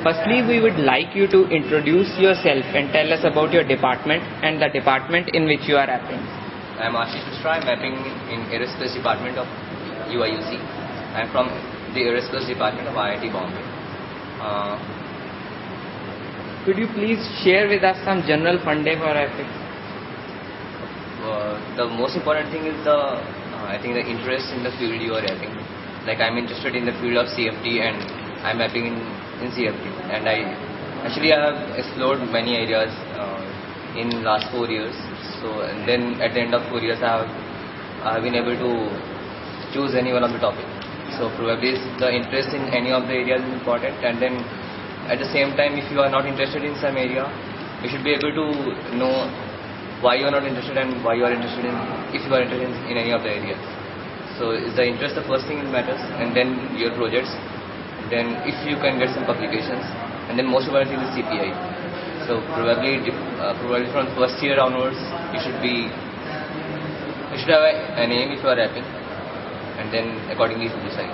Firstly, we would like you to introduce yourself and tell us about your department and the department in which you are apping. I am Ashish Mishra. I am mapping in Aerospace Department of UIUC. I am from the Aerospace Department of IIT Bombay. Could you please share with us some general funding for apping? The most important thing is I think the interest in the field you are apping. Like I'm interested in the field of CFD and I'm mapping in CFD. And I have explored many areas in last 4 years. So and then at the end of 4 years I have been able to choose any one of the topic. So probably the interest in any of the areas is important, and then at the same time if you are not interested in some area, you should be able to know why you are not interested and why you are interested in, if you are interested in any of the areas. So is the interest the first thing that matters, and then your projects, then if you can get some publications, and then most important thing is CPI. So probably from first year onwards you should have an aim if you are rapping, and then accordingly you should decide.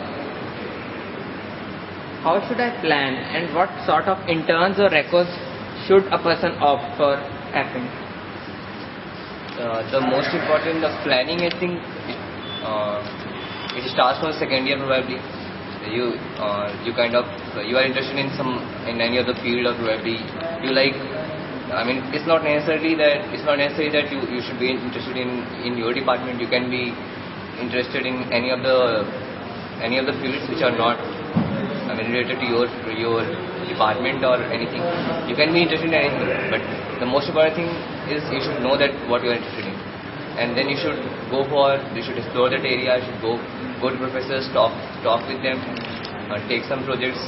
How should I plan and what sort of interns or records should a person opt for apping? The most important, the planning, I think it starts from second year probably. You are interested in any other field, or probably you like. I mean, it's not necessary that you should be interested in your department. You can be interested in any of the fields which are not related to your department or anything. You can be interested in anything, but the most important thing is you should know that what you are interested in, and then you should explore that area. You should go to professors, talk with them, take some projects,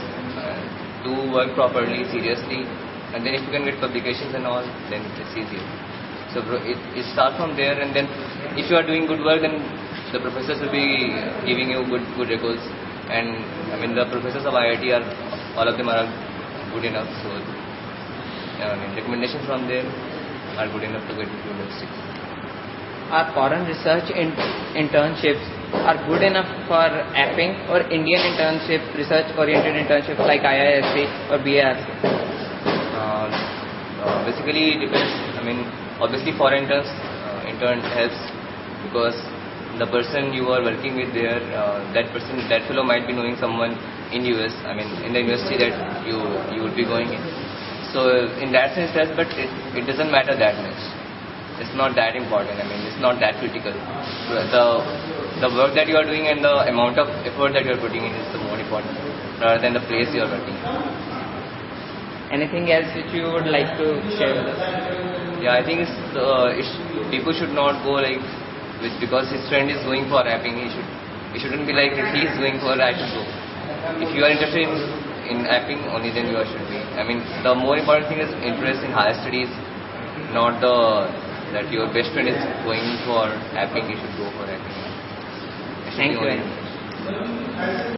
do work properly, seriously, and then if you can get publications and all, then it's easier. So it starts from there, and then if you are doing good work, then the professors will be giving you good records. And the professors of IIT all of them are good enough, so recommendations from them are good enough to get into university. Are foreign research internships are good enough for apping, or Indian research oriented internships like IISc or BARC? Basically it depends. Obviously foreign intern helps, because the person you are working with there, that fellow might be knowing someone in US, in the university that you would be going in. So in that sense, but it doesn't matter that much. It's not that important. It's not that critical. The work that you are doing and the amount of effort that you are putting in is the more important, rather than the place you are working. Anything else which you would like to share with us? Yeah, I think people should not go because his friend is going for rapping. He shouldn't be like, if he is going for, I should go. If you are interested in rapping, only then you should be. The more important thing is interest in higher studies, not that your best friend is going for rapping, you should go for rapping. Thank you very much.